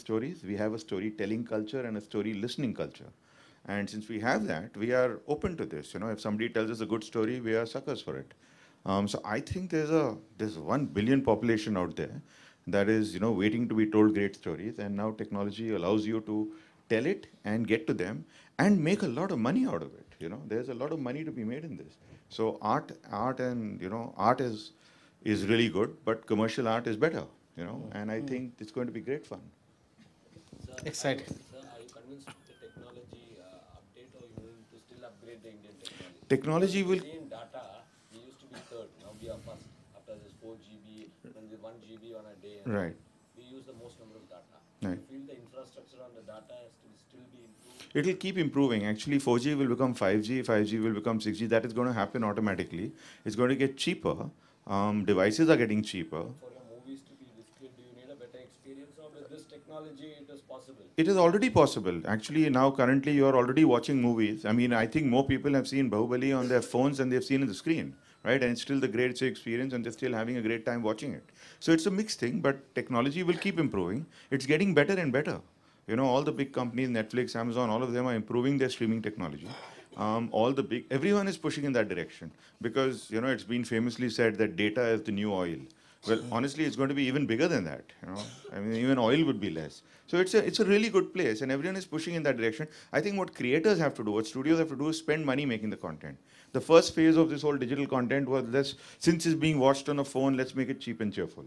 stories. We have a storytelling culture and a story listening culture. And since we have that, we are open to this. You know, if somebody tells us a good story, we are suckers for it. So I think there's 1 billion population out there that is, you know, waiting to be told great stories. And now technology allows you to tell it and get to them and make a lot of money out of it. You know, there's a lot of money to be made in this. So art is really good, but commercial art is better. You know, and I think it's going to be great fun. Exciting. Sir, are you convinced with the technology update, or you need to still upgrade the Indian technology? Technology Because will. if you see in data, we used to be third. Now we are first. After this 4 GB, then the 1 GB on a day, and Right. we use the most number of data. Right. You feel the infrastructure on the data has to still be improved? It will keep improving. Actually, 4G will become 5G, 5G will become 6G. That is going to happen automatically. It's going to get cheaper. Devices are getting cheaper. For your movies to be displayed, do you need a better experience, or with this technology it is possible? It is already possible. Actually, now currently you are already watching movies. I mean, I think more people have seen Bahubali on their phones than they've seen on the screen, right? And it's still the great experience, and they're still having a great time watching it. So it's a mixed thing, but technology will keep improving. It's getting better and better. You know, all the big companies, Netflix, Amazon, all of them are improving their streaming technology. Everyone is pushing in that direction because, you know, it's been famously said that data is the new oil. Well, honestly, it's going to be even bigger than that. You know, I mean, even oil would be less. So it's a really good place, and everyone is pushing in that direction. I think what creators have to do, what studios have to do, is spend money making the content. The first phase of this whole digital content was since it's being watched on a phone, let's make it cheap and cheerful.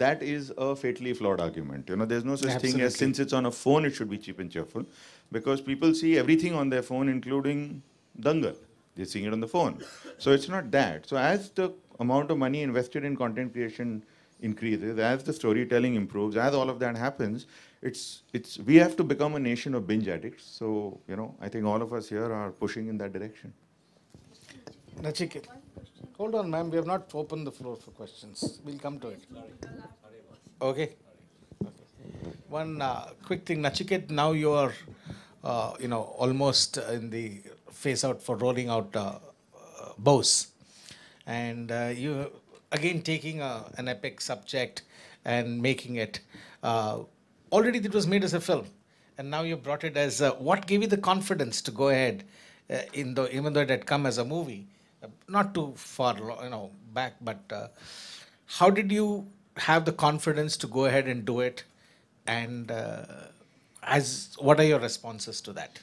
That is a fatally flawed argument. You know, there's no such thing as Absolutely. since it's on a phone, it should be cheap and cheerful, because people see everything on their phone, including Dangal. They're seeing it on the phone. So it's not that. So as the amount of money invested in content creation increases, as the storytelling improves, as all of that happens, we have to become a nation of binge addicts. So, you know, I think all of us here are pushing in that direction. Nachiket. Hold on, ma'am. We have not opened the floor for questions. We'll come to it. Okay. One quick thing, Nachiket. Now you are, almost in the phase out for rolling out Bose, and you again taking an epic subject and making it. Already it was made as a film, and now you brought it as. What gave you the confidence to go ahead, even though it had come as a movie, not too far, back, but how did you have the confidence to go ahead and do it, and as what are your responses to that?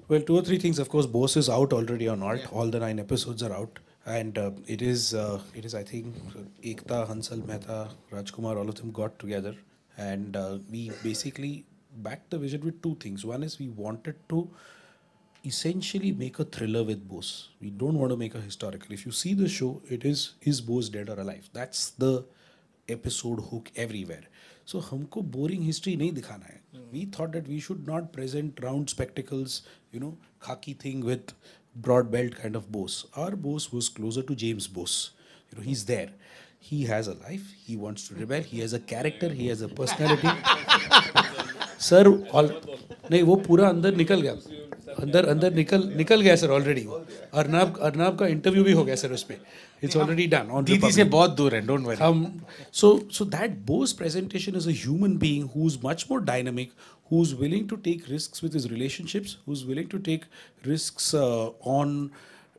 Well, two or three things. Of course, Bose is out already on Alt. All the 9 episodes are out, and it is. I think Ekta, Hansal, Mehta, Rajkumar, all of them got together, and we basically backed the vision with two things. One is we wanted to essentially make a thriller with Bose. We don't want to make a historical. If you see the show, it is Bose dead or alive? That's the episode hook everywhere. So हमको boring history नहीं दिखाना है. We thought that we should not present round spectacles, khaki thing with broad belt kind of Bose. Our Bose was closer to James Bose. He's there. He has a life. He wants to rebel. He has a character. He has a personality. Sir नहीं वो पूरा अंदर निकल गया अंदर निकल गया sir already Arnab का इंटरव्यू भी हो गया सर उस पे इट्स ऑलरेडी डन ऑन दीदी से बहुत दूर है, don't worry. So that Bose presentation is a human being who's much more dynamic, who's willing to take risks with his relationships, who's willing to take risks on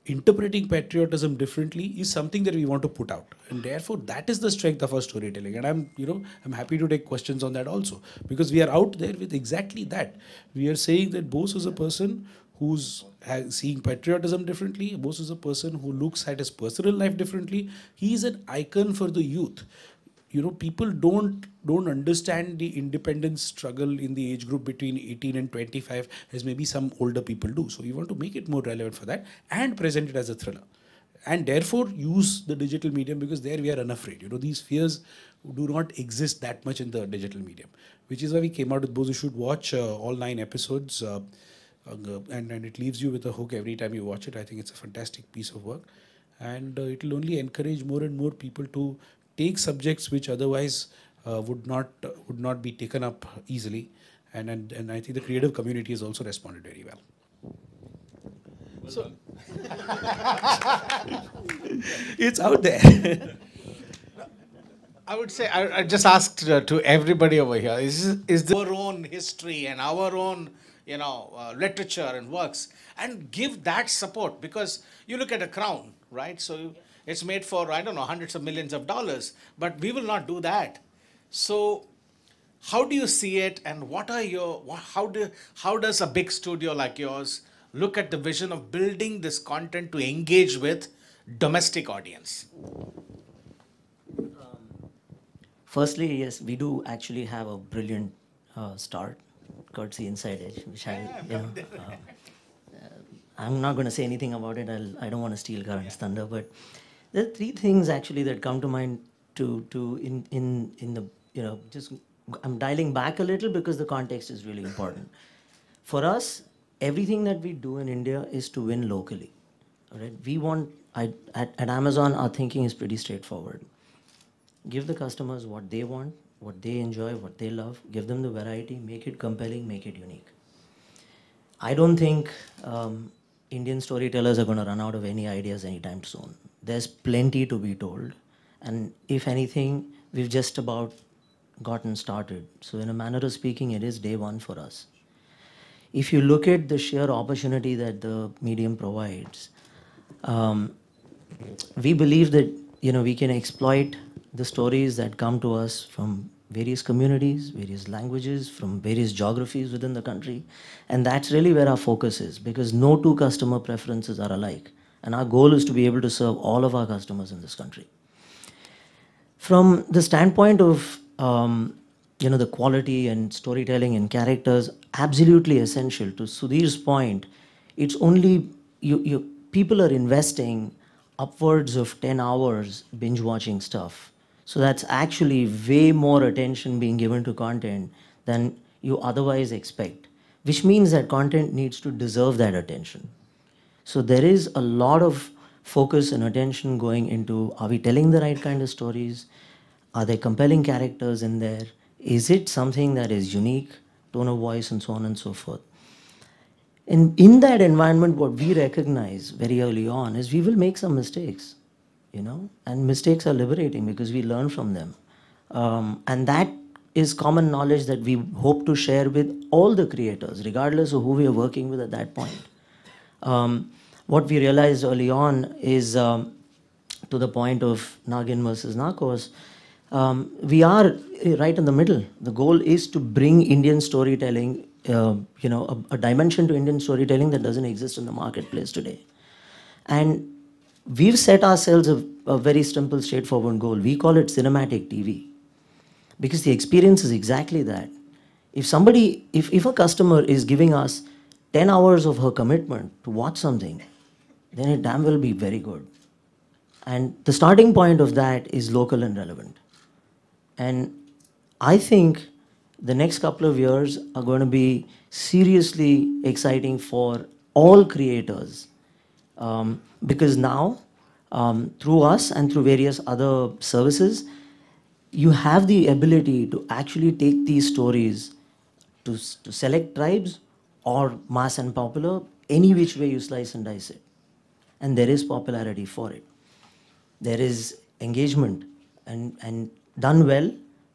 interpreting patriotism differently, is something that we want to put out, and therefore that is the strength of our storytelling. And I'm happy to take questions on that also, because we are out there with exactly that. We are saying that Bose is a person who's seeing patriotism differently. Bose is a person who looks at his personal life differently. He is an icon for the youth. People don't understand the independence struggle in the age group between 18 and 25 as maybe some older people do. So we want to make it more relevant for that and present it as a thriller. And therefore use the digital medium, because there we are unafraid. These fears do not exist that much in the digital medium, which is why we came out with Bose. You should watch all 9 episodes and it leaves you with a hook every time you watch it. I think it's a fantastic piece of work, and it will only encourage more and more people to take subjects which otherwise would not be taken up easily, and I think the creative community has also responded very well. So it's out there. I would say, I just asked to everybody over here, is our own history and our own, literature and works, and give that support, because you look at a crown, right? So it's made for, I don't know, hundreds of millions of dollars, but we will not do that. So how do you see it, and what are your, how does a big studio like yours look at the vision of building this content to engage with domestic audience? Firstly, yes, we do actually have a brilliant start, courtesy Inside Edge, which I'm not going to say anything about it. I don't want to steal Karan's thunder, but there are three things actually that come to mind in the, just I'm dialing back a little because the context is really important. For us, everything that we do in India is to win locally. All right? We want, at Amazon, our thinking is pretty straightforward. Give the customers what they want, what they enjoy, what they love. Give them the variety, make it compelling, make it unique. I don't think Indian storytellers are going to run out of any ideas anytime soon. There's plenty to be told. And if anything, we've just about gotten started. So in a manner of speaking, it is day one for us. If you look at the sheer opportunity that the medium provides, we believe that we can exploit the stories that come to us from various communities, various languages, from various geographies within the country, and that's really where our focus is, because no two customer preferences are alike, and our goal is to be able to serve all of our customers in this country. From the standpoint of the quality and storytelling and characters, absolutely essential. To Sudhir's point, it's only people are investing upwards of 10 hours binge watching stuff. So that's actually way more attention being given to content than you otherwise expect, which means that content needs to deserve that attention. So there is a lot of focus and attention going into, are we telling the right kind of stories? Are there compelling characters in there? Is it something that is unique, tone of voice, and so on and so forth? And in that environment, what we recognize very early on is we will make some mistakes, and mistakes are liberating because we learn from them. And that is common knowledge that we hope to share with all the creators, regardless of who we are working with at that point. What we realized early on is, to the point of Nagin versus Narcos, we are right in the middle. The goal is to bring Indian storytelling, a dimension to Indian storytelling that doesn't exist in the marketplace today. And we've set ourselves a very simple, straightforward goal. We call it cinematic TV, because the experience is exactly that. If a customer is giving us 10 hours of her commitment to watch something, then it damn will be very good. And the starting point of that is local and relevant. And I think the next couple of years are going to be seriously exciting for all creators, because now, through us and through various other services, you have the ability to actually take these stories to select tribes or mass and popular, any which way you slice and dice it. And there is popularity for it. There is engagement, and done well,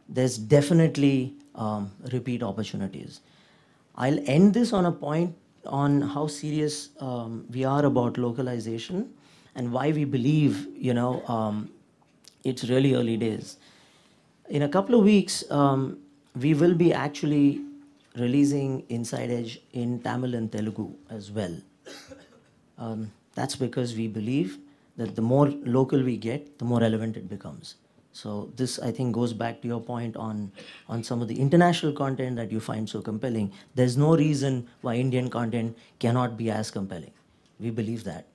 there's definitely repeat opportunities. I'll end this on a point on how serious we are about localization and why we believe, it's really early days. In a couple of weeks, we will be actually releasing Inside Edge in Tamil and Telugu as well. That's because we believe that the more local we get, the more relevant it becomes. So this, I think, goes back to your point on some of the international content that you find so compelling. There's no reason why Indian content cannot be as compelling. We believe that.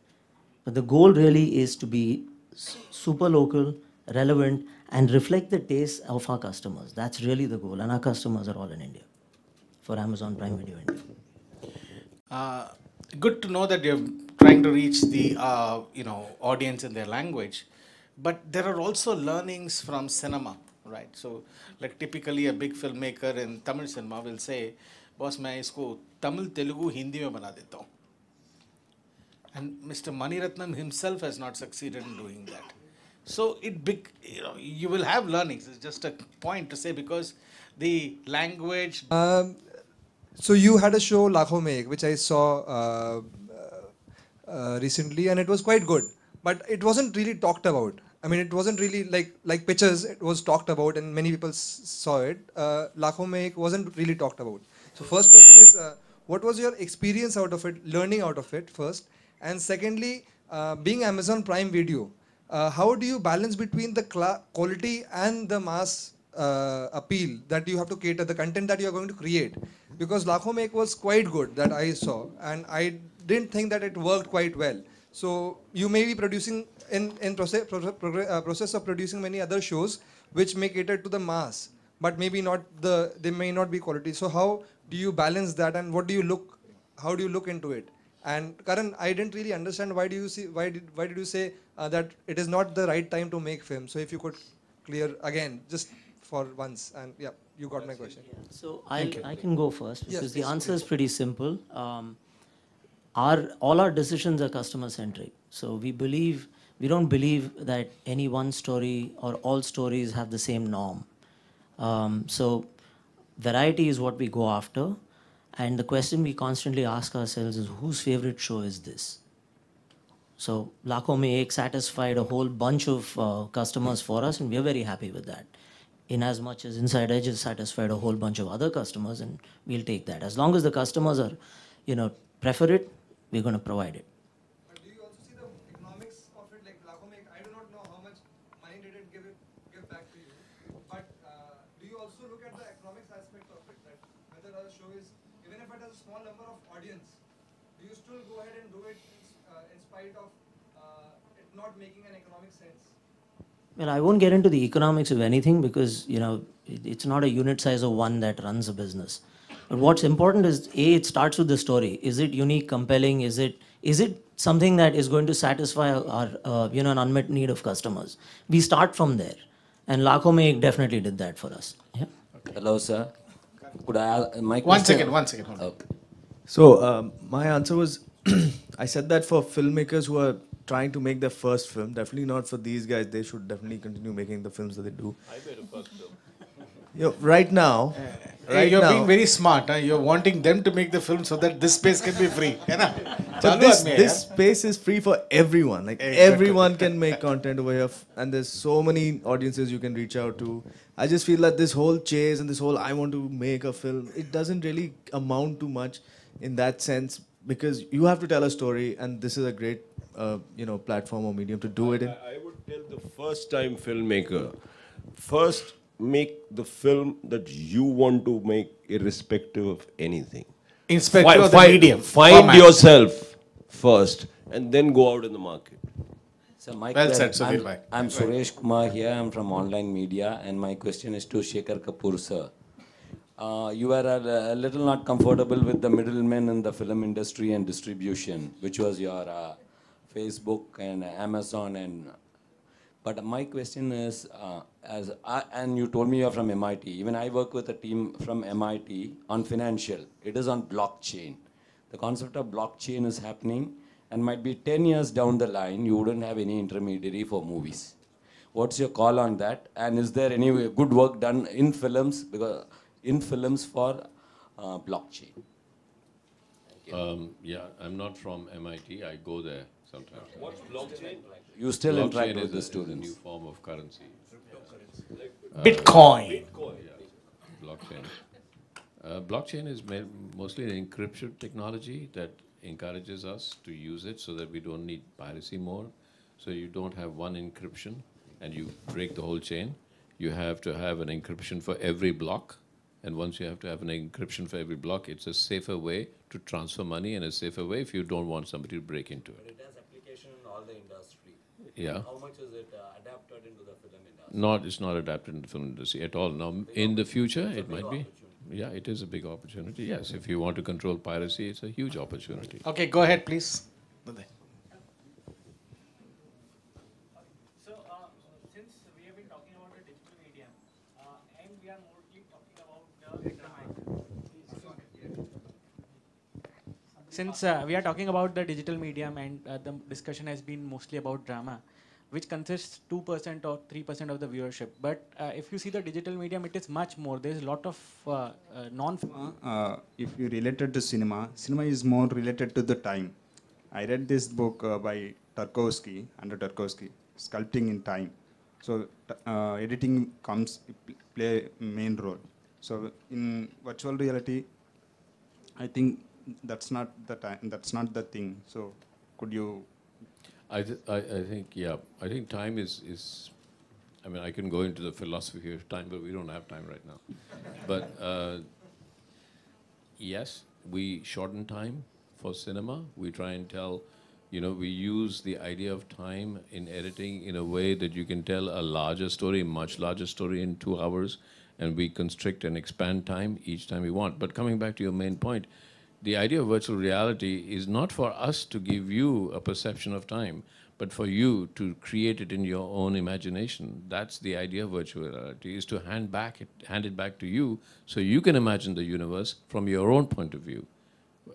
But the goal really is to be super local, relevant, and reflect the taste of our customers. That's really the goal. And our customers are all in India for Amazon Prime Video India. Good to know that you're trying to reach the audience in their language, but there are also learnings from cinema, right? So, like typically a big filmmaker in Tamil cinema will say, "Boss, मैं इसको Tamil, Telugu, Hindi में बना देता हूँ." And Mr. Maniratnam himself has not succeeded in doing that. So you will have learnings. It's just a point to say because the language. So you had a show Lakho Mein Ek, which I saw recently, and it was quite good. But it wasn't really talked about. I mean, it wasn't really like pictures. It was talked about, and many people saw it. Lakho Mein Ek wasn't really talked about. So first question is, what was your experience out of it, learning out of it first, and secondly, being Amazon Prime Video, how do you balance between the quality and the mass appeal that you have to cater, the content that you are going to create? Because Lakho Mein Ek was quite good that I saw, and I didn't think that it worked quite well. So you may be producing in process of producing many other shows which may cater to the mass, but maybe not they may not be quality. So how do you balance that, and how do you look into it? And Karan, I didn't really understand why did you say that it is not the right time to make film? So if you could clear again just for once, and yeah, you got my question. So I can go first Yes, because the please, answer is pretty simple. All our decisions are customer centric. So we don't believe that any one story or all stories have the same norm. So variety is what we go after, and the question we constantly ask ourselves is whose favorite show is this? So Lakho Mein Ek satisfied a whole bunch of customers for us, and we're very happy with that. In as much as Inside Edge has satisfied a whole bunch of other customers, and we'll take that. As long as the customers are, prefer it, we're going to provide it. But do you also see the economics of it, like Lakho Mein Ek? I do not know how much money did it give back to you, but do you also look at the economics aspect of it, that whether a show is, even if it has a small number of audience, do you still go ahead and do it in spite of it not making an economic sense? Well, I won't get into the economics of anything because, it's not a unit size of one that runs a business. But what's important is, it starts with the story. Is it unique, compelling? Is it something that is going to satisfy our, an unmet need of customers? We start from there. And Lakho Mein Ek definitely did that for us. Yeah. Hello, sir. Could I ask my One question? second. Hold on. Okay. So my answer was, I said that for filmmakers who are trying to make their first film, definitely not for these guys. They should definitely continue making the films that they do. I made a first film. Right now, You're being very smart. Huh? You're wanting them to make the film so that this space can be free. है ना? but चालू this आदमी है this यार. space is free for everyone. Like Exactly. everyone can make content over here, and there's so many audiences you can reach out to. I just feel that this whole chase and this whole I want to make a film, it doesn't really amount to much in that sense, because you have to tell a story, and this is a great platform or medium to do it in. I would tell the first time filmmaker, first make the film that you want to make irrespective of anything. Inspector of the medium. Find format. yourself first and then go out in the market. So Well said, Sudhir bhai. I'm Suresh Kumar here. I'm from online media, and my question is to Shekhar Kapoor, sir. You are a little not comfortable with the middlemen in the film industry and distribution, which was your Facebook and Amazon But my question is, and you told me you're from MIT. Even I work with a team from MIT on financial. It is on blockchain. The concept of blockchain is happening, and might be 10 years down the line, you wouldn't have any intermediary for movies. What's your call on that? And is there any good work done in films, for blockchain? Yeah, I'm not from MIT. I go there sometimes. What's blockchain? You still interact with the Is a students. new form of currency. Bitcoin. Yeah, blockchain. Blockchain is mostly an encryption technology that encourages us to use it so that we don't need piracy more. So you don't have one encryption and you break the whole chain. You have to have an encryption for every block. And once you have to have an encryption for every block, it's a safer way to transfer money and a safer way if you don't want somebody to break into it. It has application in all the industry. Yeah. How much is it adapted into the film industry? It's not adapted in the film industry at all. Now, in the future, it might be. Yeah, it is a big opportunity. Yes, if you want to control piracy, it's a huge opportunity. Okay, go ahead, please. So, since we have been talking about the digital medium, and we are mostly talking about the drama. Since we are talking about the digital medium and the discussion has been mostly about drama, which consists 2% or 3% of the viewership. But if you see the digital medium, it is much more. There is a lot of non. If you related to cinema, cinema is more related to the time. I read this book by Tarkovsky, under Tarkovsky, Sculpting in Time. So editing play main role. So in virtual reality, I think that's not the time. That's not the thing. So could you? I think, yeah, I think time is, I mean, I can go into the philosophy of time, but we don't have time right now. But yes, we shorten time for cinema. We try and tell, we use the idea of time in editing in a way that you can tell a larger story, much larger story in 2 hours, and we constrict and expand time each time we want. But coming back to your main point, the idea of virtual reality is not for us to give you a perception of time, but for you to create it in your own imagination. That's the idea of virtual reality, is to hand it back to you so you can imagine the universe from your own point of view.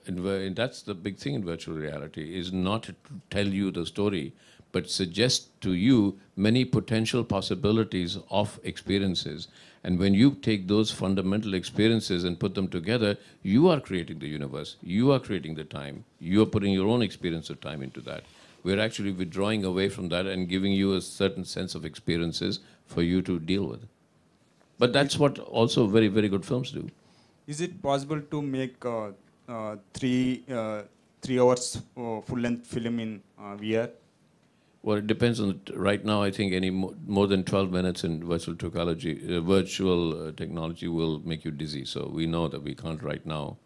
And that's the big thing in virtual reality, is not to tell you the story, but suggest to you many potential possibilities of experiences. And when you take those fundamental experiences and put them together, you are creating the universe, you are creating the time, you are putting your own experience of time into that. We're actually withdrawing away from that and giving you a certain sense of experiences for you to deal with. But that's what also very, very good films do. Is it possible to make 3 hours full-length film in VR? Well, it depends on right now. I think any more than 12 minutes in virtual technology will make you dizzy. So we know that we can't right now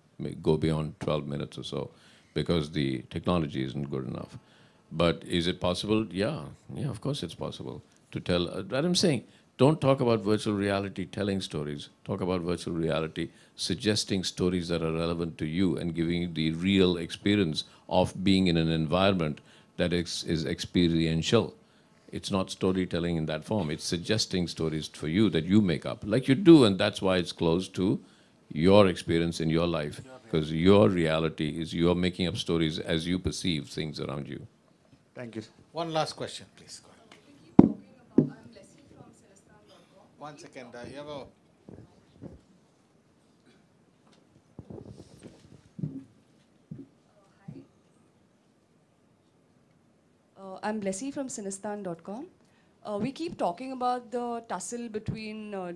go beyond 12 minutes or so because the technology isn't good enough. But is it possible? Yeah, of course it's possible to tell. That I'm saying, don't talk about virtual reality telling stories. Talk about virtual reality suggesting stories that are relevant to you and giving you the real experience of being in an environment that is experiential. It's not storytelling in that form. It's suggesting stories for you that you make up, like you do, and that's why it's close to your experience in your life, because your reality is you're making up stories as you perceive things around you. Thank you. One last question, please. Go ahead. One second. You have a... I'm Blessy from Cinestan.com. We keep talking about the tussle between the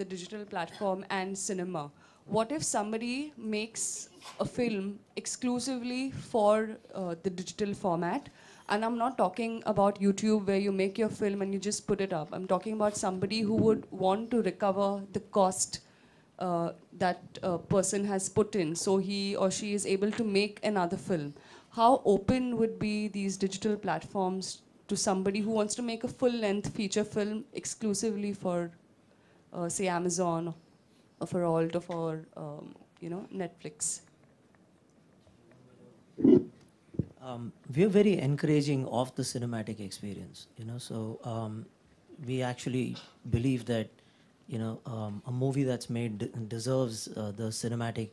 digital platform and cinema. What if somebody makes a film exclusively for the digital format? And I'm not talking about YouTube where you make your film and you just put it up. I'm talking about somebody who would want to recover the cost that a person has put in, so he or she is able to make another film. How open would be these digital platforms to somebody who wants to make a full-length feature film exclusively for, say, Amazon or for Alt or for, Netflix? We're very encouraging of the cinematic experience, so we actually believe that, a movie that's made deserves the cinematic,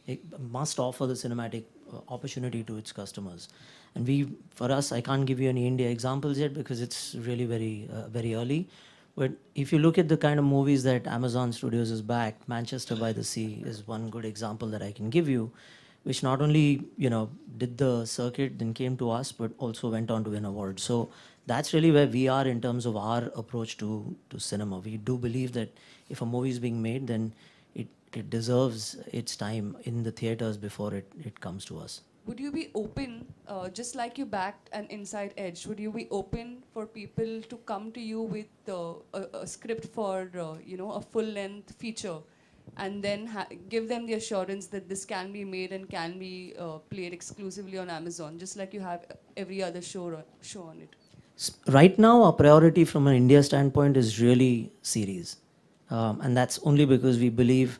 it must offer the cinematic opportunity to its customers. And for us, I can't give you any India examples yet because it's really very, very early. But if you look at the kind of movies that Amazon Studios has backed, Manchester by the Sea is one good example that I can give you, which not only, did the circuit, then came to us, but also went on to win awards. So that's really where we are in terms of our approach to cinema. We do believe that if a movie is being made, then it deserves its time in the theaters before it comes to us. Would you be open, just like you backed an Inside Edge, would you be open for people to come to you with a script for, a full-length feature, and then give them the assurance that this can be made and can be played exclusively on Amazon, just like you have every other show on it? Right now, our priority from an India standpoint is really series. And that's only because we believe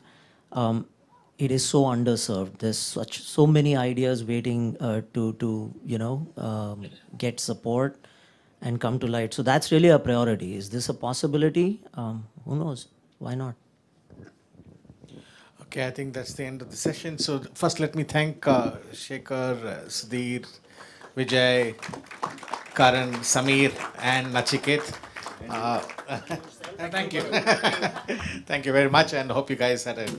it is so underserved. There's so many ideas waiting to get support and come to light. So that's really our priority. Is this a possibility? Who knows? Why not? Okay, I think that's the end of the session. So first, let me thank Shekhar, Sudhir, Vijay, Karan, Sameer, and Nachiket. Thank you. Thank you very much, and hope you guys had a